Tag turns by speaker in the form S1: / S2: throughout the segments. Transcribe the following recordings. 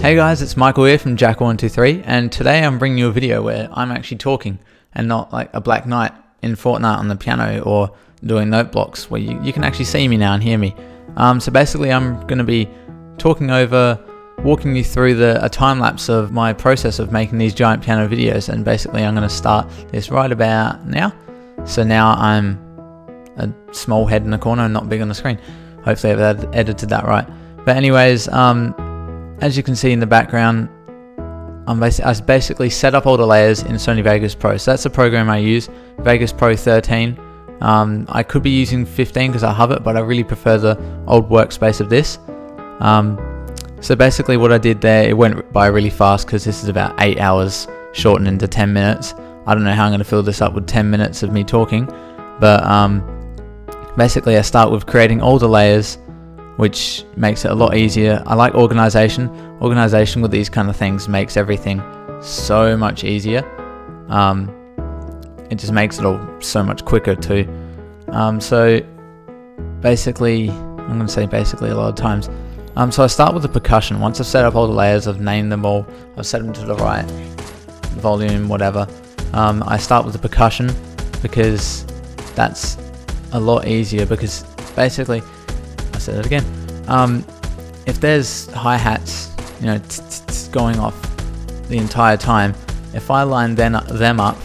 S1: Hey guys, it's Michael here from Jackal123, and today I'm bringing you a video where I'm actually talking and not like a black knight in Fortnite on the piano or doing note blocks where you can actually see me now and hear me. So basically I'm going to be walking you through a time lapse of my process of making these giant piano videos, and basically I'm going to start this right about now. So now I'm a small head in the corner and not big on the screen. Hopefully I've edited that right. But anyways, as you can see in the background, I basically set up all the layers in Sony Vegas Pro. So that's the program I use, Vegas Pro 13. I could be using 15 because I have it, but I really prefer the old workspace of this. So basically what I did there, it went by really fast because this is about 8 hours shortened into 10 minutes. I don't know how I'm going to fill this up with 10 minutes of me talking, but basically I start with creating all the layers, which makes it a lot easier. I like organization. Organization with these kind of things makes everything so much easier. It just makes it all so much quicker too. So basically, I'm going to say basically a lot of times. So I start with the percussion. Once I've set up all the layers, I've named them all, I've set them to the right volume, whatever. I start with the percussion because that's a lot easier, because basically, say that again. If there's hi-hats, you know, going off the entire time, if I line them up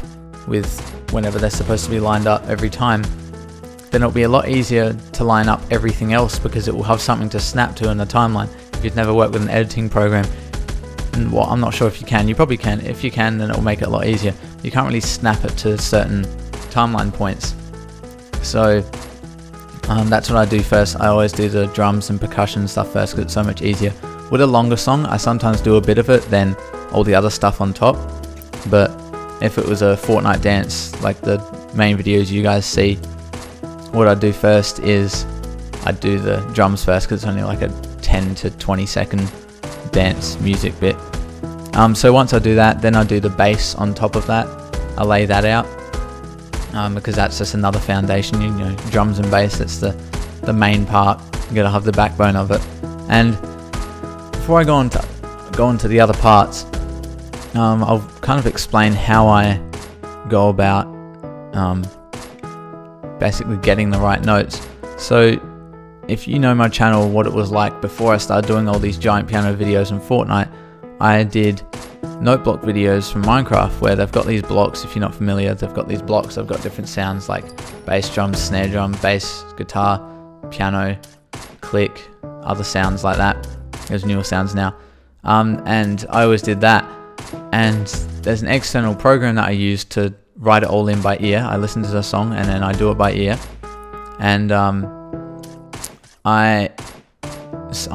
S1: with whenever they're supposed to be lined up every time, then it'll be a lot easier to line up everything else, because it will have something to snap to in the timeline. If you've never worked with an editing program, and well, I'm not sure if you can, you probably can. If you can, then it'll make it a lot easier. You can't really snap it to certain timeline points. So that's what I do first. I always do the drums and percussion stuff first because it's so much easier. With a longer song, I sometimes do a bit of it, then all the other stuff on top. But if it was a Fortnite dance, like the main videos you guys see, what I do first is I do the drums first because it's only like a 10 to 20 second dance music bit. So once I do that, then I do the bass on top of that. I lay that out. Because that's just another foundation, you know, drums and bass, that's the main part. You gotta have the backbone of it. And before I go on to the other parts, I'll kind of explain how I go about basically getting the right notes. So if you know my channel, what it was like before I started doing all these giant piano videos in Fortnite, I did note block videos from Minecraft where they've got these blocks. If you're not familiar, they've got these blocks, they've got different sounds like bass drum, snare drum, bass, guitar, piano, click, other sounds like that. There's newer sounds now. And I always did that. And there's an external program that I use to write it all in by ear. I listen to the song and then I do it by ear. And I'm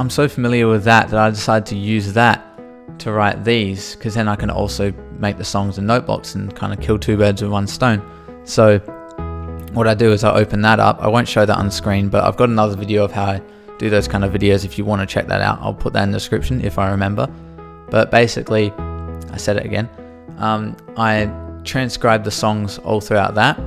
S1: so familiar with that I decided to use that to write these, because then I can also make the songs and note blocks and kind of kill two birds with one stone. So what I do is I open that up. I won't show that on screen, but I've got another video of how I do those kind of videos. If you want to check that out, I'll put that in the description if I remember. But basically, I said it again, I transcribe the songs all throughout that.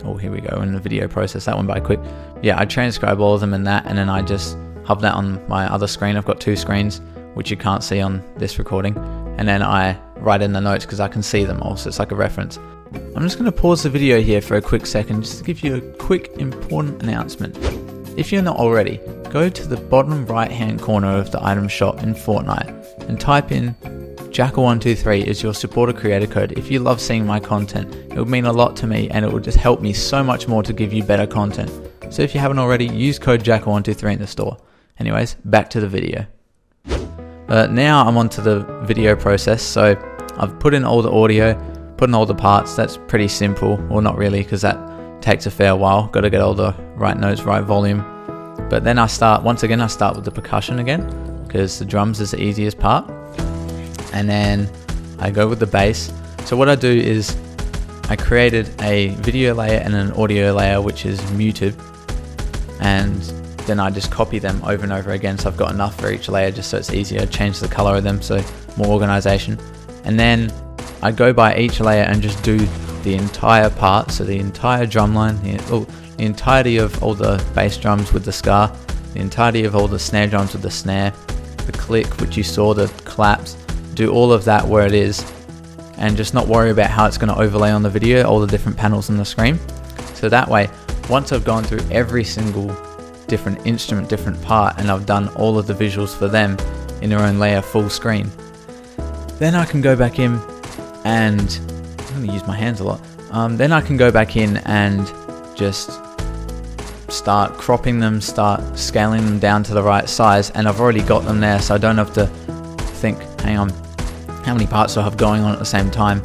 S1: Oh, here we go in the video process. That went by quick. Yeah, I transcribe all of them in that, and then I just have that on my other screen. I've got two screens, which you can't see on this recording, and then I write in the notes because I can see them all, so it's like a reference. I'm just going to pause the video here for a quick second just to give you a quick important announcement. If you're not already, go to the bottom right hand corner of the item shop in Fortnite and type in Jackal123 as your supporter creator code. If you love seeing my content, it would mean a lot to me and it would just help me so much more to give you better content. So if you haven't already, use code Jackal123 in the store. Anyways, back to the video. Now I'm onto the video process. So I've put in all the audio, put in all the parts. That's pretty simple. Well, not really, because that takes a fair while. Got to get all the right notes, right volume. But then I start with the percussion again, because the drums is the easiest part. And then I go with the bass. So what I do is I created a video layer and an audio layer, which is muted. And then I just copy them over and over again, so I've got enough for each layer just so it's easier. Change the color of them, so more organization. And then I go by each layer and just do the entire part, so the entire drum line, the entirety of all the bass drums with the ska, the entirety of all the snare drums with the snare, the click, which you saw, the collapse, do all of that where it is, and just not worry about how it's going to overlay on the video, all the different panels on the screen. So that way, once I've gone through every single different instrument, different part, and I've done all of the visuals for them in their own layer full screen, then I can go back in and I'm going to use my hands a lot. Then I can go back in and just start cropping them, start scaling them down to the right size, and I've already got them there, so I don't have to think, hang on, how many parts do I have going on at the same time?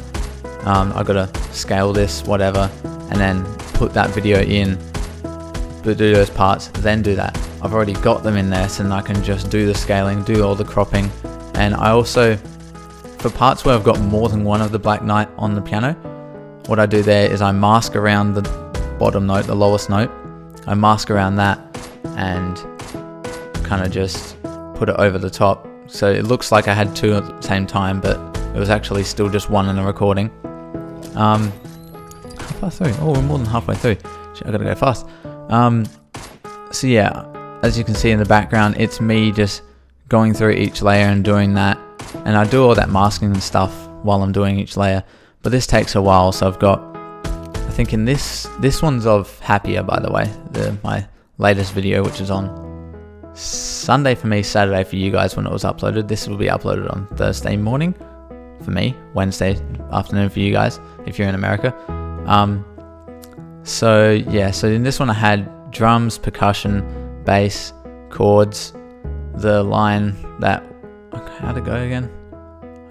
S1: I've got to scale this, whatever, and then put that video in, do those parts, then do that. I've already got them in there, so then I can just do the scaling, do all the cropping. And I also, for parts where I've got more than one of the Black Knight on the piano, what I do there is I mask around the bottom note, the lowest note. I mask around that and kind of just put it over the top. So it looks like I had two at the same time, but it was actually still just one in the recording. Halfway through. Oh, we're more than halfway through. Shit, I gotta go fast. So yeah, as you can see in the background, it's me just going through each layer and doing that. And I do all that masking and stuff while I'm doing each layer. But this takes a while, so I've got, I think in this one's of Happier, by the way, my latest video, which is on Sunday for me, Saturday for you guys when it was uploaded. This will be uploaded on Thursday morning for me, Wednesday afternoon for you guys if you're in America. So yeah, so in this one I had drums, percussion, bass, chords, the line that, okay, how'd it go again?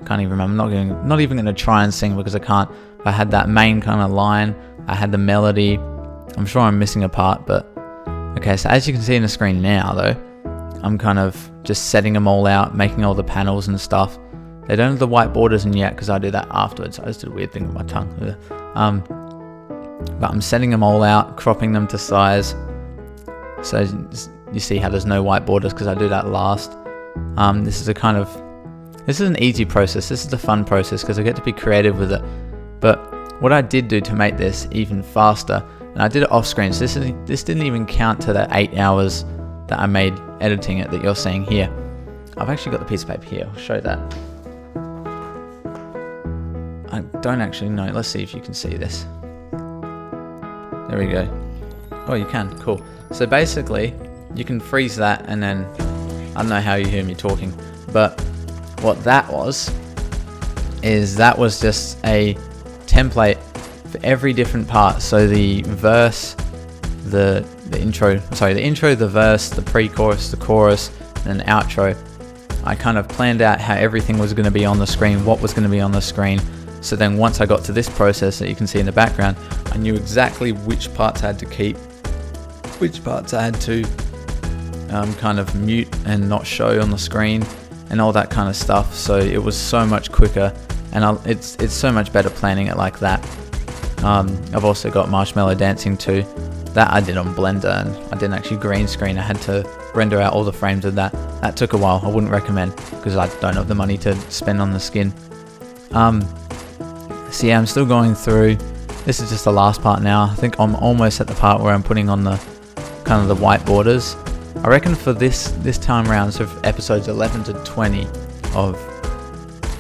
S1: I can't even remember. I'm not even going to try and sing because I can't. I had that main kind of line, I had the melody. I'm sure I'm missing a part, but okay, so as you can see in the screen now though, I'm kind of just setting them all out, making all the panels and stuff. They don't have the white borders in yet because I do that afterwards. I just did a weird thing with my tongue. But I'm setting them all out, cropping them to size. So you see how there's no white borders because I do that last. This is an easy process. This is the fun process because I get to be creative with it. But what I did do to make this even faster, and I did it off screen, so this didn't even count to the 8 hours that I made editing it that you're seeing here. I've actually got the piece of paper here. I'll show that. I don't actually know. Let's see if you can see this. There we go. Oh, you can. Cool. So basically, you can freeze that, and then I don't know how you hear me talking, but what that was is that was just a template for every different part. So the verse, the intro, the verse, the pre-chorus, the chorus, and an outro. I kind of planned out how everything was going to be on the screen, what was going to be on the screen. So then once I got to this process that you can see in the background, I knew exactly which parts I had to keep, which parts I had to kind of mute and not show on the screen, and all that kind of stuff. So it was so much quicker, and it's so much better planning it like that. I've also got Marshmallow Dancing too. That I did on Blender, and I didn't actually green screen. I had to render out all the frames of that. That took a while. I wouldn't recommend because I don't have the money to spend on the skin. So yeah, I'm still going through. This is just the last part now. I think I'm almost at the part where I'm putting on the kind of the white borders. I reckon for this time around, so for episodes 11 to 20 of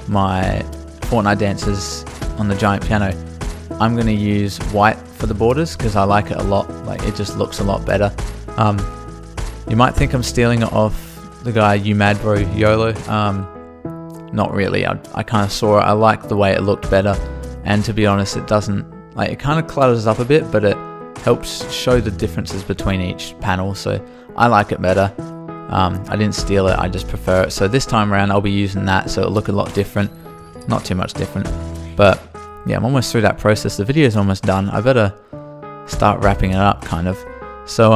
S1: my Fortnite dances on the giant piano, I'm going to use white for the borders because I like it a lot. Like, it just looks a lot better. You might think I'm stealing it off the guy You Mad Bro YOLO. Not really. I kind of saw it. I like the way it looked better, and to be honest, it doesn't, like, it kind of clutters up a bit, but it helps show the differences between each panel. So I like it better. I didn't steal it, I just prefer it. So this time around I'll be using that, so it'll look a lot different. Not too much different, but yeah, I'm almost through that process. The video is almost done. I better start wrapping it up, kind of. So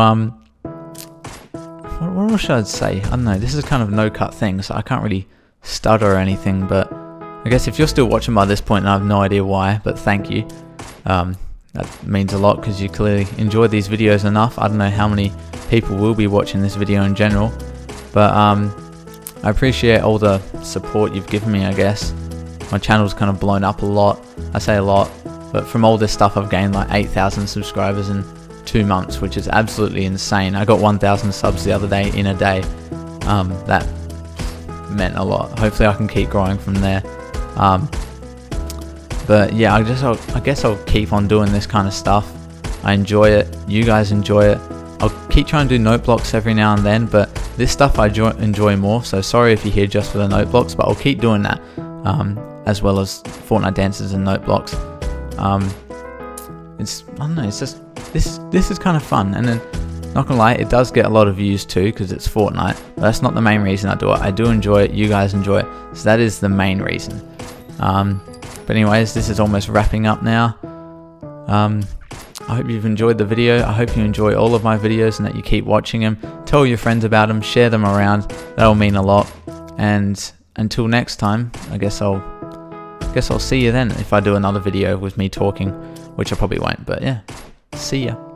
S1: what should I say? I don't know. This is kind of a no-cut thing, so I can't really stutter or anything. But I guess if you're still watching by this point, and I have no idea why, but thank you. That means a lot because you clearly enjoy these videos enough. I don't know how many people will be watching this video in general, but I appreciate all the support you've given me, I guess. My channel's kind of blown up a lot. I say a lot, but from all this stuff I've gained like 8,000 subscribers in 2 months, which is absolutely insane. I got 1,000 subs the other day in a day. That meant a lot. Hopefully I can keep growing from there. But yeah, I guess I'll keep on doing this kind of stuff. I enjoy it, you guys enjoy it. I'll keep trying to do note blocks every now and then, but this stuff I enjoy more, so sorry if you're here just for the note blocks, but I'll keep doing that, as well as Fortnite dances and note blocks. I don't know, it's just, this is kind of fun, and then, not gonna lie, it does get a lot of views too, because it's Fortnite, but that's not the main reason I do it. I do enjoy it, you guys enjoy it, so that is the main reason. But anyways, this is almost wrapping up now. I hope you've enjoyed the video. I hope you enjoy all of my videos and that you keep watching them. Tell your friends about them, share them around. That'll mean a lot. And until next time, I guess I'll see you then if I do another video with me talking, which I probably won't. But yeah, see ya.